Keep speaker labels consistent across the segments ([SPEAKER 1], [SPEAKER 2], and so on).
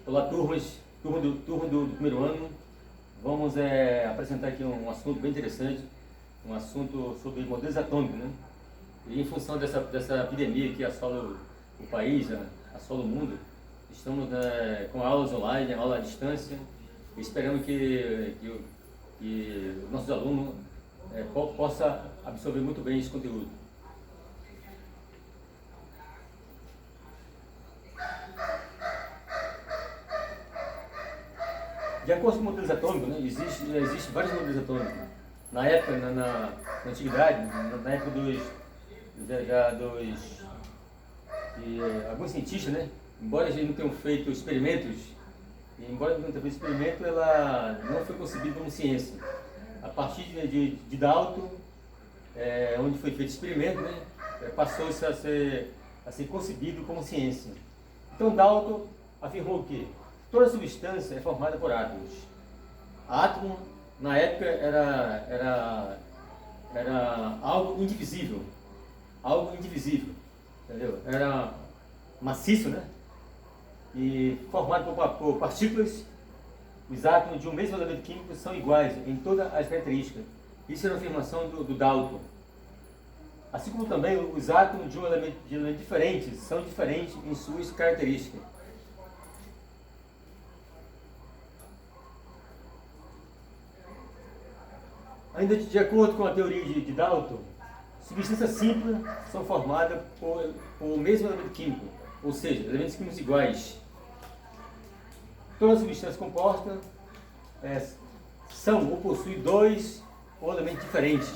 [SPEAKER 1] Olá, turma do primeiro ano. Vamos apresentar aqui um assunto bem interessante, um assunto sobre modelos atômicos, né? E em função dessa epidemia que assola o país, assola o mundo, estamos com aulas online, aula à distância, e esperamos que os nossos alunos possam absorver muito bem esse conteúdo. De acordo com modelos atômicos, né, existe vários modelos atômicos. Na época, na antiguidade, na época alguns cientistas, né, embora eles não tenham feito experimentos, ela não foi concebida como ciência. A partir de Dalton, onde foi feito experimento, né, passou-se a ser concebido como ciência. Então Dalton afirmou que toda substância é formada por átomos. Átomo, na época, era algo indivisível. Entendeu? Era maciço, né? E formado por partículas. Os átomos de um mesmo elemento químico são iguais em todas as características. Isso era uma afirmação do Dalton. Assim como também os átomos de um elemento diferente são diferentes em suas características. Ainda de acordo com a teoria de Dalton, substâncias simples são formadas por o mesmo elemento químico, ou seja, elementos químicos iguais. Todas as substâncias compostas são ou possuem dois ou elementos diferentes.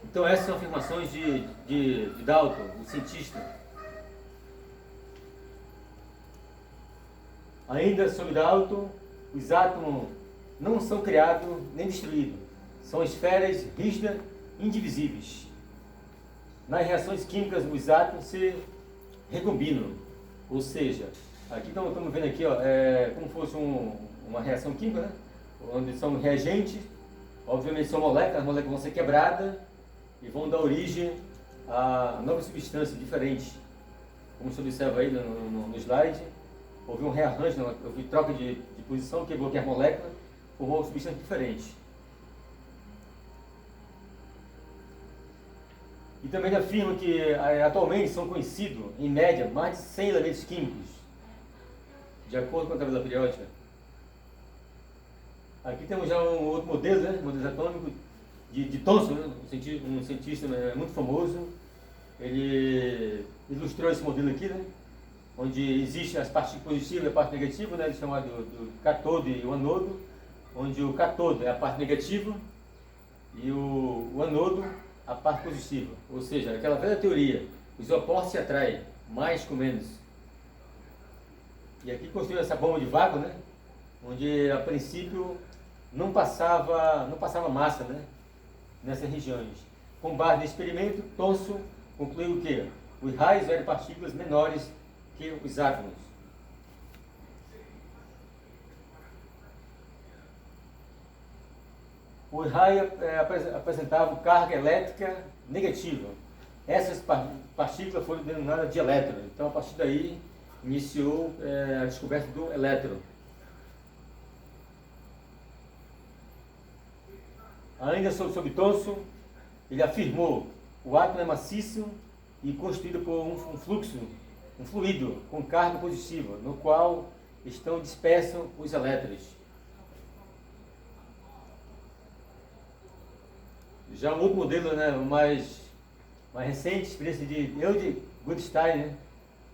[SPEAKER 1] Então essas são afirmações de Dalton, o cientista. Ainda sobre Dalton, os átomos não são criados nem destruídos. São esferas rígidas, indivisíveis. Nas reações químicas, os átomos se recombinam. Ou seja, aqui estamos vendo aqui, como fosse uma reação química, né? Onde são reagentes, obviamente são moléculas, as moléculas vão ser quebradas e vão dar origem a novas substâncias diferentes. Como você observa aí no slide, houve um rearranjo, houve troca de posição, quebrou aqui as moléculas, formou substâncias diferentes. E também afirma que atualmente são conhecidos, em média, mais de 100 elementos químicos, de acordo com a tabela periódica. Aqui temos já um outro modelo, né? Modelo atômico de Thomson, né? Um cientista muito famoso. Ele ilustrou esse modelo aqui, né? Onde existe as partes positivas e a parte negativa, né? Ele chama do cátodo e o anodo, onde o cátodo é a parte negativa e o anodo a parte positiva. Ou seja, aquela velha teoria, os opostos se atraem, mais com menos. E aqui construiu essa bomba de vácuo, né? Onde a princípio não passava massa, né? Nessas regiões. Com base no experimento, Thomson concluiu que os raios eram partículas menores que os átomos. Os raios apresentavam carga elétrica negativa. Essas partículas foram denominadas de elétrons. Então, a partir daí, iniciou a descoberta do elétron. Ainda sobre Thomson, ele afirmou que o átomo é maciço e constituído por um fluido com carga positiva, no qual estão dispersos os elétrons. Já um outro modelo, né, mais recente, experiência de Euler Goldstein, né,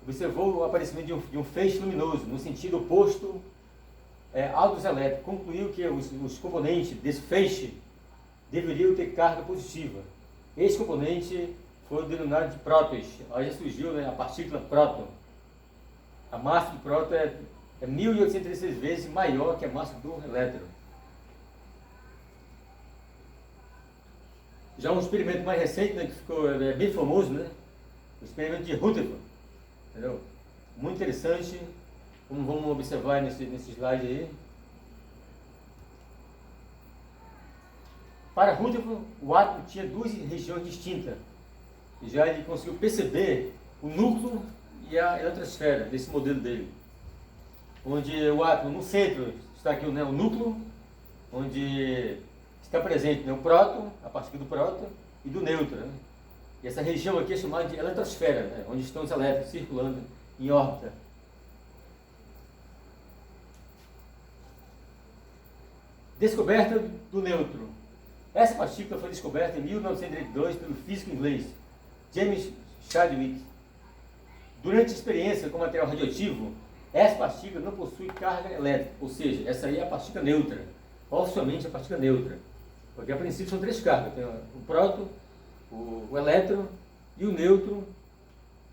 [SPEAKER 1] observou o aparecimento de um feixe luminoso no sentido oposto ao dos elétrons. Concluiu que os componentes desse feixe deveriam ter carga positiva. Esse componente foi denominado de prótons. Aí já surgiu, né, a partícula próton. A massa do próton é 1836 vezes maior que a massa do elétron. Já um experimento mais recente, né, que ficou bem famoso, né? O experimento de Rutherford. Entendeu? Muito interessante, como vamos observar nesse slide aí. Para Rutherford, o átomo tinha duas regiões distintas. E já ele conseguiu perceber o núcleo e a eletrosfera, desse modelo dele. Onde o átomo, no centro, está aqui, né, o núcleo, onde está presente, né, o próton, a partícula do próton e do nêutron. Né? E essa região aqui é chamada de eletrosfera, né, onde estão os elétrons circulando em órbita. Descoberta do nêutron. Essa partícula foi descoberta em 1982 pelo físico inglês James Chadwick. Durante a experiência com material radioativo, essa partícula não possui carga elétrica, ou seja, essa aí é a partícula neutra, oficialmente a partícula neutra, porque a princípio são três cargas, tem o próton, o elétron e o nêutron,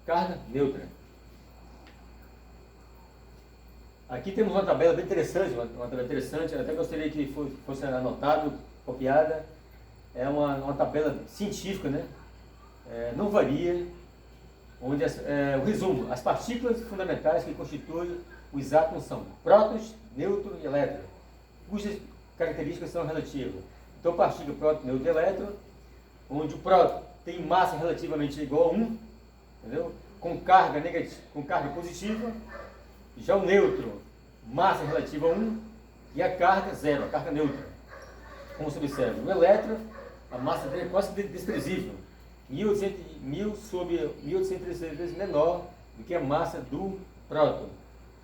[SPEAKER 1] carga neutra. Aqui temos uma tabela bem interessante, uma tabela interessante, eu até gostaria que fosse anotado, copiada. É uma tabela científica, né? Não varia, onde o resumo, as partículas fundamentais que constituem os átomos são prótons, nêutron e elétron, cujas características são relativas. Então, partícula, próton, nêutron e elétron, onde o próton tem massa relativamente igual a 1, entendeu? Com carga positiva. Já o nêutron, massa relativa a 1 e a carga 0, a carga neutra. Como se observa, o elétron, a massa dele é quase desprezível, 1.800 sobre 1.836 vezes menor do que a massa do próton.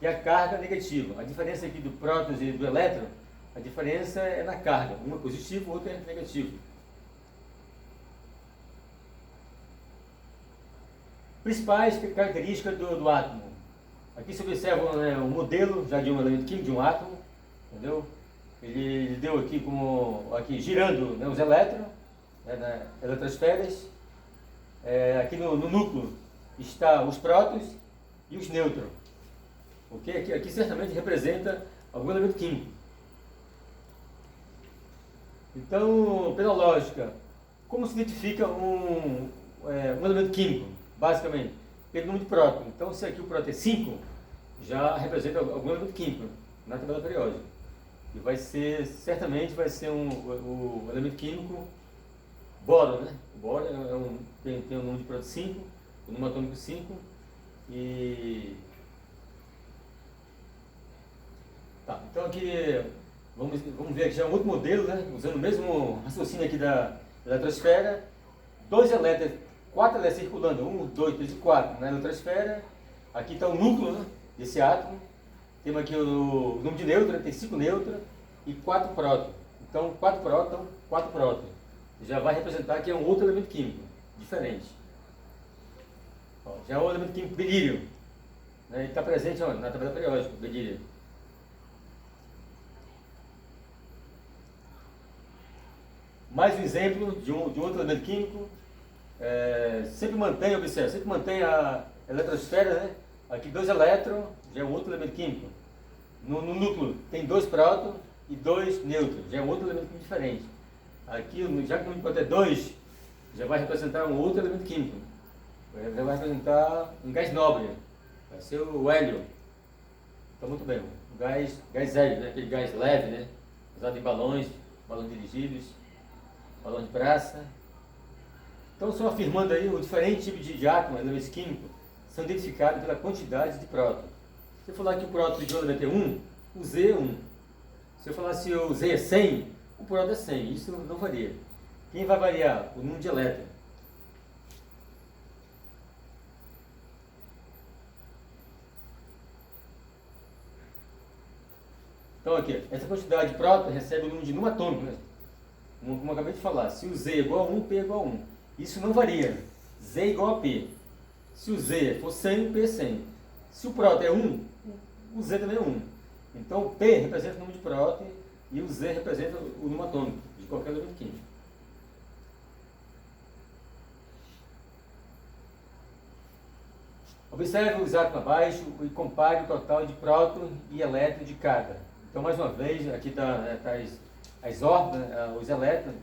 [SPEAKER 1] E a carga negativa. A diferença aqui do próton e do elétron, a diferença é na carga. Um é positivo, o outro é negativo. Principais características do átomo. Aqui se observa, né, um modelo já de um elemento químico, de um átomo, entendeu? Ele deu aqui como girando, né, os elétrons, né, nas eletrosferas. Aqui no núcleo está os prótons e os nêutrons. Okay? Aqui certamente representa algum elemento químico. Então, pela lógica, como se identifica um elemento químico, basicamente? Pelo número de prótons. Então, se aqui o próton é 5, já representa algum elemento químico na tabela periódica. E certamente vai ser o elemento químico boro, né? O boro tem um número de próton 5, o número atômico 5, e... Tá, então aqui, vamos ver aqui já um outro modelo, né? Usando o mesmo raciocínio aqui da eletrosfera, 4 elétrons circulando, 1, 2, 3 e 4 na eletrosfera. Aqui está o núcleo, né, desse átomo. Temos aqui o número de nêutrons, tem 5 nêutrons e 4 prótons. Então, 4 prótons, 4 prótons. Já vai representar que é um outro elemento químico, diferente. Já é o elemento químico berílio. Né, ele está presente na tabela periódica, berílio. Mais um exemplo de um outro elemento químico. Sempre mantém a eletrosfera, né? Aqui 2 elétrons, já é um outro elemento químico. No núcleo tem 2 prótons e 2 nêutrons, já é um outro elemento químico diferente. Aqui, já que o número de prótons é 2, já vai representar um outro elemento químico. Já vai representar um gás nobre, vai ser o hélio. Então, muito bem, o gás hélio, né? Aquele gás leve, né? Usado em balões dirigíveis, balões de praça. Então, só afirmando aí, o diferente tipo de átomo, elementos químicos, são identificados pela quantidade de prótons. Se eu falar que o próton de um elemento é 1, o Z é 1. Se eu falar se o Z é 100, o próton é 100. Isso não varia. Quem vai variar? O número de elétrons. Então, aqui, essa quantidade de prótons recebe o número de número atômico, né? Como eu acabei de falar, se o Z é igual a 1, P é igual a 1. Isso não varia. Z é igual a P. Se o Z for 100, o P é 100. Se o próton é 1, o Z também é 1. Então, o P representa o número de próton e o Z representa o número atômico de qualquer elemento químico. Observe os átomos abaixo e compare o total de próton e elétron de cada. Então, mais uma vez, aqui está as órbitas, os elétrons,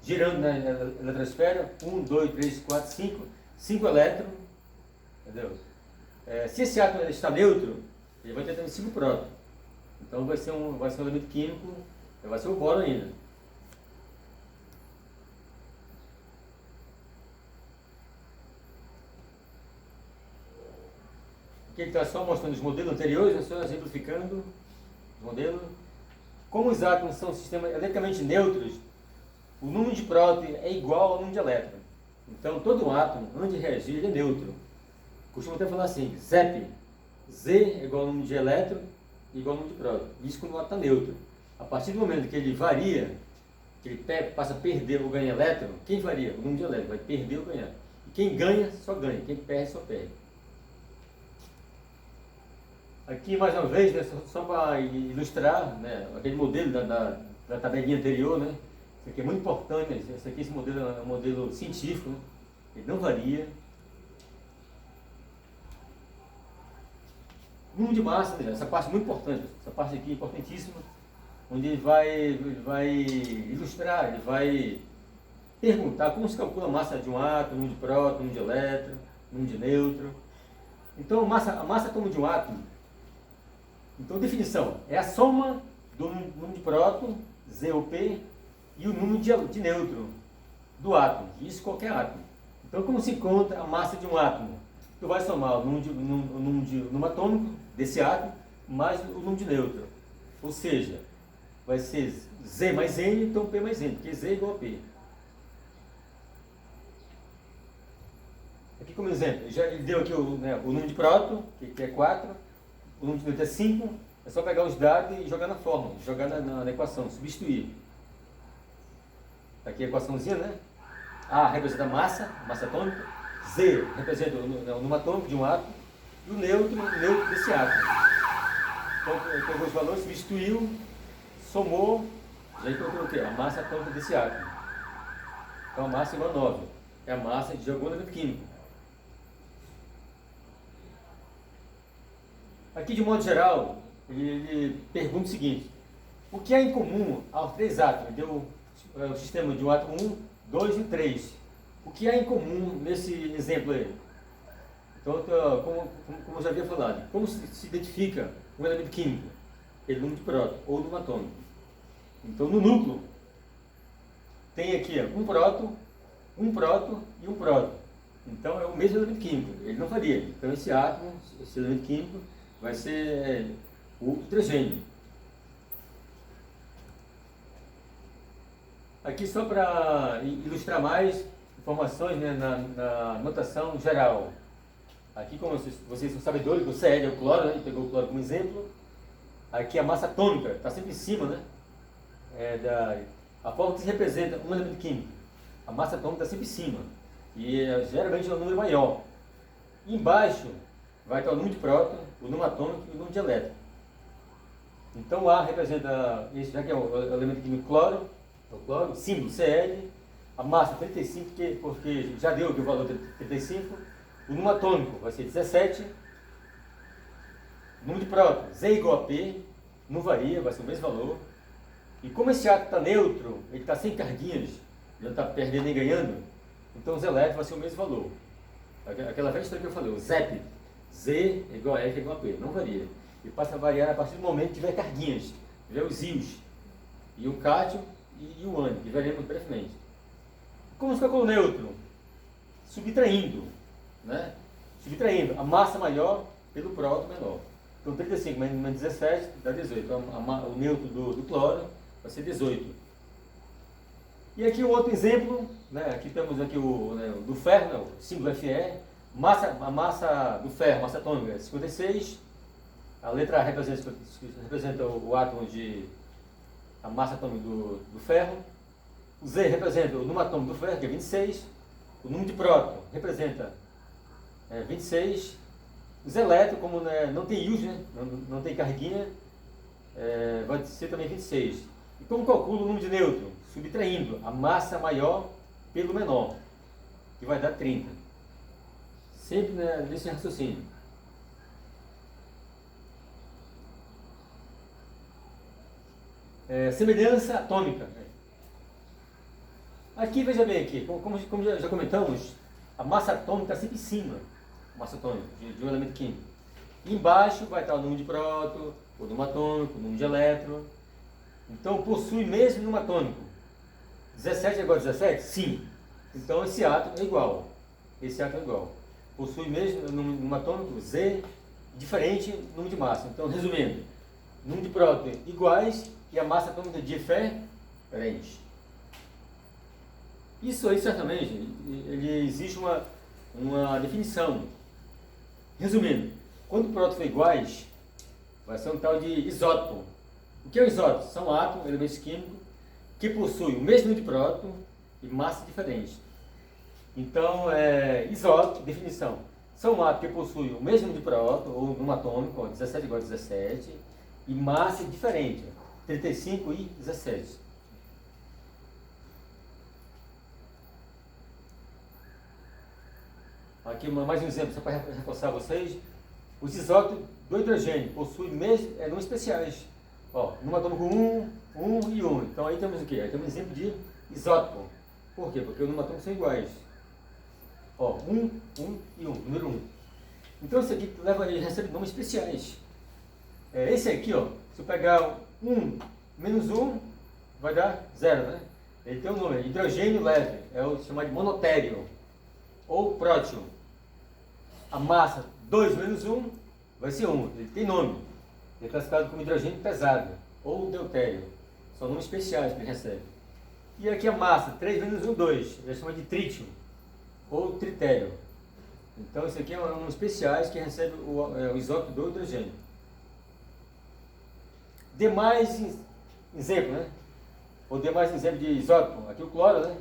[SPEAKER 1] girando na eletrosfera, 1, 2, 3, 4, 5, 5 elétrons, entendeu? Se esse átomo está neutro, ele vai ter também 5 prótons. Então vai ser um elemento químico, vai ser o boro ainda. Aqui ele está só mostrando os modelos anteriores, só exemplificando os modelos. Como os átomos são sistemas eletricamente neutros, o número de prótons é igual ao número de elétrons. Então, todo átomo, antes de reagir, ele é neutro. Costumo até falar assim, ZEP, Z é igual ao número de elétrons e igual ao número de prótons. Isso quando o átomo está neutro. A partir do momento que ele varia, que ele passa a perder ou ganhar elétron, quem varia? O número de elétrons, vai perder ou ganhar. E quem ganha, só ganha. Quem perde, só perde. Aqui, mais uma vez, né, só para ilustrar, né, aquele modelo da tabelinha anterior, né, isso aqui é muito importante, né, esse modelo é um modelo científico, né, ele não varia. Número de massa, né, essa parte é muito importante, essa parte aqui é importantíssima, onde ele vai ilustrar, ele vai perguntar como se calcula a massa de um átomo, número de próton, número de elétron, número de nêutron. Então, a massa atômica de um átomo, então, definição, é a soma do número de próton, Z ou P, e o número de nêutron do átomo, isso qualquer átomo. Então, como se encontra a massa de um átomo? Tu vai somar o número atômico desse átomo mais o número de nêutron. Ou seja, vai ser Z mais N, então P mais N, porque Z é igual a P. Aqui como exemplo, ele deu aqui o número de próton, que é 4. O número de nêutron é 5, é só pegar os dados e jogar na fórmula, jogar na equação, substituir. Aqui a equaçãozinha, né? A representa a massa atômica, Z representa o número atômico de um átomo, e o nêutron desse átomo. Então, pegou os valores, substituiu, somou, já encontrou o quê? A massa atômica desse átomo. Então a massa é igual a 9, é a massa de algum elemento químico. Aqui, de modo geral, ele pergunta o seguinte: o que há em comum aos três átomos? Ele deu o sistema de um átomo 1, 2 e 3. O que há em comum nesse exemplo aí? Então, como eu já havia falado, como se identifica um elemento químico? Pelo número de próton ou número atômico. Então, no núcleo, tem aqui um próton e um próton. Então, é o mesmo elemento químico, ele não varia. Então, esse átomo, esse elemento químico, vai ser o hidrogênio. Aqui só para ilustrar mais informações, né, na notação geral. Aqui, como vocês são sabedores, o Cl é o cloro, né, pegou o cloro como exemplo. Aqui a massa atômica está sempre em cima, né? A forma que se representa um elemento químico. A massa atômica está sempre em cima. E geralmente é um número maior. E embaixo vai estar o número de próton, o número atômico e o número de elétron. Então o A representa, já que é o elemento químico cloro, símbolo Cl, a massa 35, porque já deu aqui o valor de 35, o número atômico vai ser 17, o número de próton, Z igual a P, não varia, vai ser o mesmo valor. E como esse átomo está neutro, ele está sem carguinhas, não está perdendo nem ganhando, então os elétrons vai ser o mesmo valor. Aquela velha história que eu falei, o ZEP, Z igual a F igual a P, não varia. E passa a variar a partir do momento que tiver carguinhas, tiver os íons, e o cátion e o ânion, que veremos brevemente. Como se calcula o nêutron? Subtraindo, né? Subtraindo a massa maior pelo próton menor. Então 35 menos 17 dá 18. Então o nêutron do cloro vai ser 18. E aqui um outro exemplo, né? Aqui temos aqui do ferro, né? O símbolo Fe. A massa do ferro, massa atômica é 56. A letra A representa o átomo a massa atômica do ferro. O Z representa o número atômico do ferro, que é 26. O número de próton representa 26. Os elétrons, como não tem íons, né? não tem carguinha, vai ser também 26. E como calcula o número de nêutron? Subtraindo a massa maior pelo menor, que vai dar 30. Sempre nesse raciocínio. Semelhança atômica. Aqui, veja bem, aqui, como já comentamos, a massa atômica está sempre em cima, massa atômica de um elemento químico. E embaixo vai estar o número de próton, o número atômico, o número de elétron. Então, possui mesmo número atômico. 17 é igual a 17? Sim. Então, esse átomo é igual. Esse átomo é igual. Possui mesmo número atômico Z diferente do número de massa. Então, resumindo, número de prótons iguais e a massa atômica diferente. Isso aí, certamente, ele existe uma definição. Resumindo, quando prótons for iguais, vai ser um tal de isótopo. O que é um isótopo? São átomos, elementos químicos, que possuem o mesmo número de prótons e massa diferente. Então, isótopo, definição, são átomos que possuem o mesmo número de prótons, ou número atômico, 17 igual a 17, e massa diferente, 35 e 17. Aqui mais um exemplo, só para reforçar vocês. Os isótopos do hidrogênio possuem números especiais. Ó, número atômico 1 e 1. Então aí temos o quê? Aí temos um exemplo de isótopo. Por quê? Porque os números atômicos são iguais. Ó, 1 e 1, número 1. Então esse aqui recebe nomes especiais. Esse aqui, ó, se eu pegar 1 menos 1, vai dar 0, né? Ele tem um nome, hidrogênio leve, é o chamado de monotério, ou prótion. A massa 2 menos 1 vai ser 1, ele tem nome. Ele é classificado como hidrogênio pesado, ou deutério. São nomes especiais que ele recebe. E aqui a massa 3 menos 1, 2, ele é chamado de trítio, ou tritério. Então isso aqui é um nome especiais que recebe o isótopo do hidrogênio. Demais exemplo, né? Ou demais exemplo de isótopo. Aqui o cloro, né?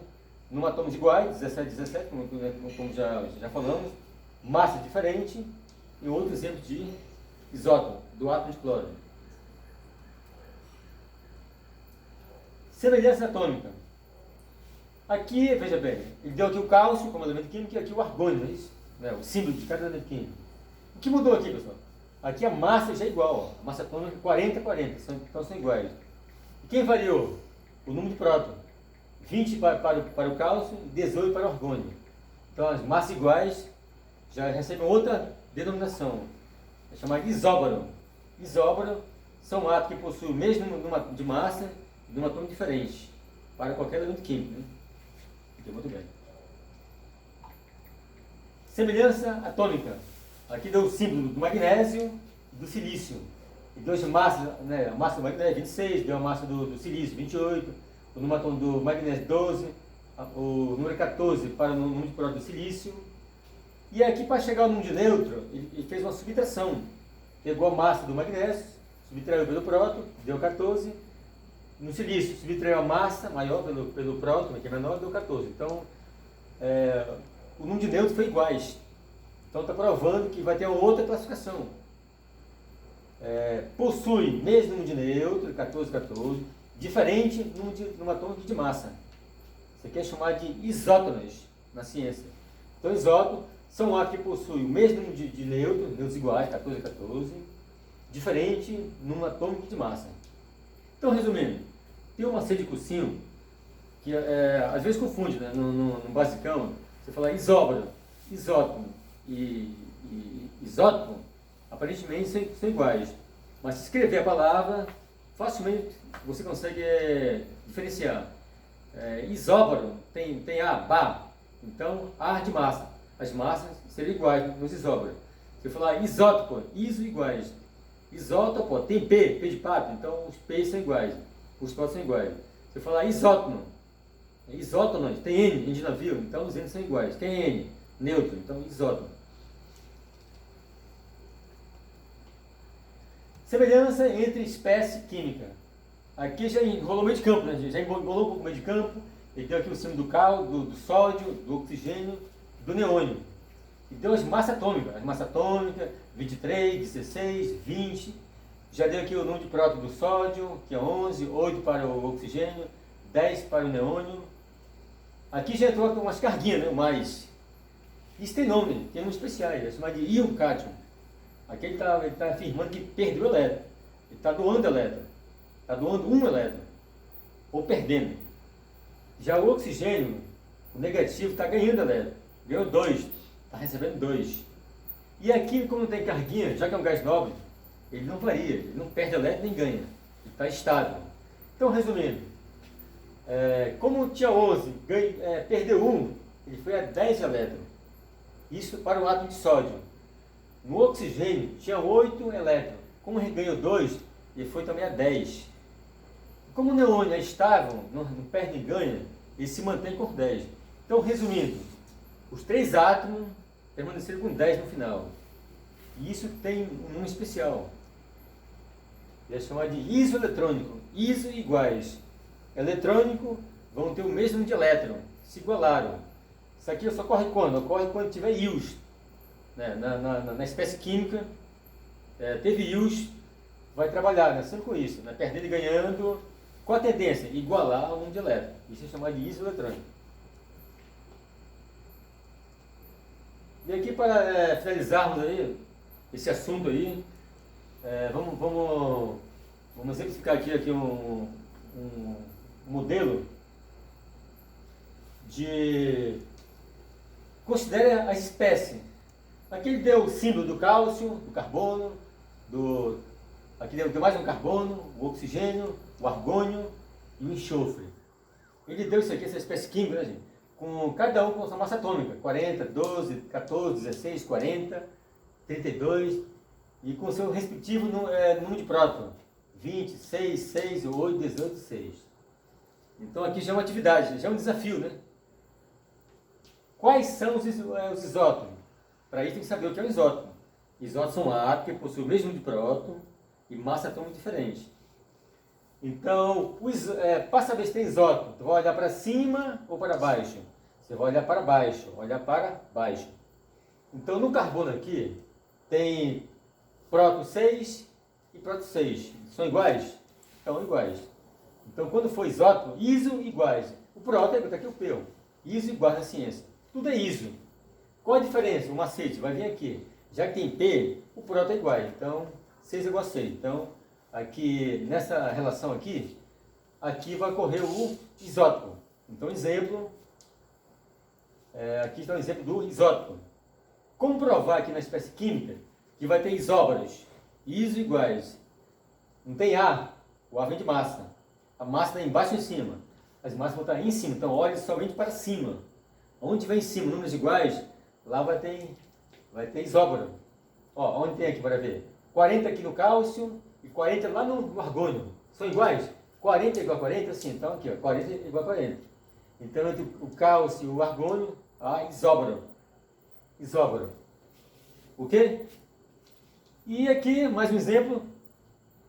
[SPEAKER 1] Número atômicos iguais, 17, 17, como já falamos. Massa diferente. E outro exemplo de isótopo, do átomo de cloro. Semelhança atômica. Aqui, veja bem, ele deu aqui o cálcio como elemento químico e aqui o argônio, não é isso? O símbolo de cada elemento químico. O que mudou aqui, pessoal? Aqui a massa já é igual, ó. A massa atômica 40, 40, então são iguais. E quem variou? O número de prótons. 20 para o cálcio e 18 para o argônio. Então as massas iguais já recebem outra denominação. É chamada de isóbaro. Isóbaro são átomos que possuem o mesmo número de massa e número atômico diferente para qualquer elemento químico. Né? Então, muito bem. Semelhança atômica. Aqui deu o símbolo do magnésio e do silício. E deu a massa, né? A massa do magnésio 26, deu a massa do silício 28, o número atômico do magnésio 12, o número 14 para o número de próton do silício. E aqui, para chegar ao número de neutro, ele fez uma subtração. Pegou a massa do magnésio, subtraiu pelo próton, deu 14. No silício, subtraiu a massa maior pelo próton, que é menor, deu 14. Então, o número de nêutrons foi iguais. Então está provando que vai ter uma outra classificação. Possui mesmo número de nêutrons, 14, 14, diferente número atômico de massa. Isso aqui é chamado de isótonos na ciência. Então, isótopos são átomos que possuem o mesmo número de nêutrons iguais, 14, 14, diferente número atômico de massa. Então, resumindo, tem uma série de cursinho que às vezes confunde, né? No basicão, você fala isóbaro, isótopo e isótopo, aparentemente são iguais. Mas se escrever a palavra, facilmente você consegue diferenciar. Isóbaro tem A, Bá, então ar de massa. As massas seriam iguais nos isóbaros. Se eu falar isótopo, iso iguais. Isótopo tem P de pato, então os P são iguais, os prótons são iguais. Se eu falar isótono, isótonos, tem N de navio, então os N são iguais. Quem é N? Neutro, então isótono. Semelhança entre espécie química. Aqui já enrolou meio de campo, né? Já embolou um pouco o meio de campo. Ele deu aqui o símbolo do cal, do sódio, do oxigênio, do neônio. E deu as massas atômicas. As massas atômicas, 23, 16, 20. Já deu aqui o número de prótons do sódio, que é 11, 8 para o oxigênio, 10 para o neônio. Aqui já entrou com umas carguinhas, né? Mais. Isso tem nomes especiais, é chamado de íon cátion. Aqui ele está afirmando que perdeu elétron. Ele está doando elétron. Está doando um elétron. Ou perdendo. Já o oxigênio, o negativo, está ganhando elétron. Ganhou 2. Está recebendo 2. E aqui, como não tem carguinha, já que é um gás nobre, ele não varia. Ele não perde elétron nem ganha. Ele está estável. Então, resumindo. Como tinha 11, perdeu 1, ele foi a 10 elétrons. Isso para o átomo de sódio. No oxigênio tinha 8 elétrons. Como ele ganhou 2, ele foi também a 10. Como o neônio é estável, não perde nem ganha, ele se mantém com 10. Então, resumindo, os 3 átomos permaneceram com 10 no final. E isso tem um nome especial. Ele é chamado de isoeletrônico. Iso iguais. Eletrônico vão ter o mesmo número de elétron, se igualaram. Isso aqui só ocorre quando? Ocorre quando tiver íons. Né? Na espécie química, teve íons, vai trabalhar, né? Sempre com isso, né? Perdendo e ganhando. Qual a tendência? Igualar o número de elétrons. Isso é chamado de isoeletrônico. E aqui, para finalizarmos aí esse assunto aí, vamos exemplificar aqui um modelo de... Considere as espécies. Aqui ele deu o símbolo do cálcio, do carbono, aqui deu mais um carbono, o oxigênio, o argônio e o enxofre. Ele deu isso aqui, essa espécie química, né, gente? Com cada um com sua massa atômica, 40, 12, 14, 16, 40, 32, e com seu respectivo número de próton, 20, 6, 6, 8, 18, 6. Então aqui já é uma atividade, já é um desafio, né? Quais são os isótopos? Para isso tem que saber o que é um isótopo. Isótopos são átomos que possuem o mesmo número de próton e massa atômica diferente. Então, para saber se tem isótopo, tu vai olhar para cima ou para baixo? Você vai olhar para baixo, olhar para baixo. Então, no carbono aqui, tem próton 6 e próton 6. São iguais? São iguais. Então, quando for isótopo, iso iguais. O próton, está aqui o P, iso iguais na ciência. Tudo é iso. Qual a diferença? O macete vai vir aqui. Já que tem P, o próton é igual. Então, 6 igual a 6. Então, aqui, nessa relação aqui vai ocorrer o isótopo. Então, exemplo, aqui está o exemplo do isótopo. Como provar aqui na espécie química que vai ter isóbaros, iso iguais? Não tem ar, o ar vem de massa. A massa está embaixo e em cima. As massas vão estar em cima, então olhe somente para cima. Onde tiver em cima números iguais, lá vai ter isóbaro. Ó, onde tem aqui para ver? 40 aqui no cálcio e 40 lá no argônio. São iguais? 40 é igual a 40? Sim, então aqui, ó, 40 é igual a 40. Então entre o cálcio e o argônio, há isóbaro. Isóbaro. Ok? E aqui, mais um exemplo.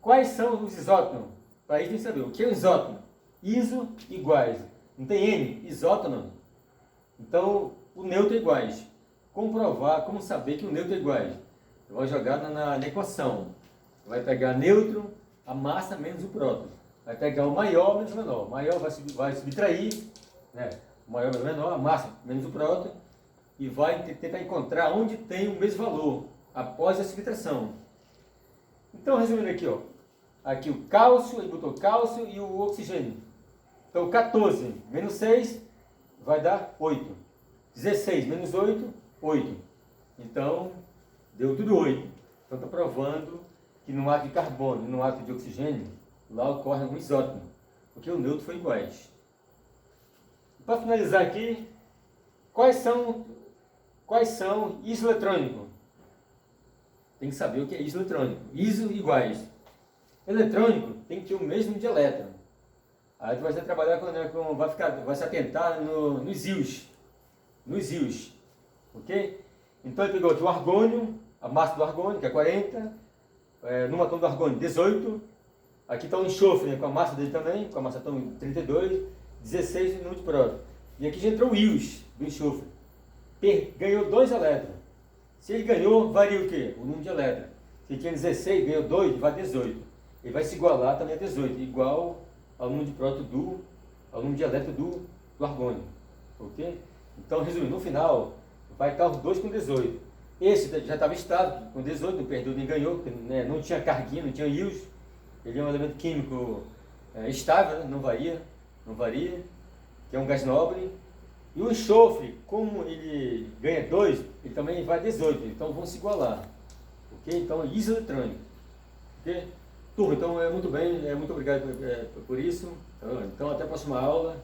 [SPEAKER 1] Quais são os isótopos? Para isso tem que saber. O que é um isótopo? Iso iguais. Não tem N? Isótono. Então, o neutro é iguais. Como saber que o neutro é iguais? Eu vou jogar na equação. Vai pegar neutro, a massa menos o próton. Vai pegar o maior menos o menor. O maior vai subtrair, né? O maior menos o menor, a massa menos o próton. E vai tentar encontrar onde tem o mesmo valor, após a subtração. Então, resumindo aqui, ó. Aqui o cálcio, ele botou cálcio e o oxigênio. Então, 14 menos 6 vai dar 8. 16 menos 8, 8. Então, deu tudo 8. Então, está provando que no átomo de carbono e no átomo de oxigênio, lá ocorre um isótopo, porque o neutro foi iguais. Para finalizar aqui, quais são isoeletrônicos? Tem que saber o que é isoeletrônico. Iso iguais. Eletrônico tem que ter o mesmo de elétron. Aí tu vai trabalhar vai se atentar nos íons. Nos íons. Ok? Então ele pegou aqui o argônio, a massa do argônio, que é 40, no átomo do argônio 18, aqui está o enxofre, né, com a massa dele também, com a massa atômica 32, 16 no número de próton. E aqui já entrou o íons do enxofre. Ganhou 2 elétrons. Se ele ganhou, varia o quê? O número de elétrons. Se ele tinha 16, ganhou 2, vai 18. Ele vai se igualar também a 18, igual ao número de próton ao número de elétrons do argônio. Ok? Então, resumindo, no final, vai estar os dois com 18. Esse já estava estável, com 18, não perdeu nem ganhou, porque, né, não tinha carguinha, não tinha íons. Ele é um elemento químico estável, né, não varia, que é um gás nobre. E o enxofre, como ele ganha 2, ele também vai 18, então vão se igualar. Ok? Então, é isoeletrônico. Ok? Turma, então muito bem, muito obrigado por isso. Então, até a próxima aula.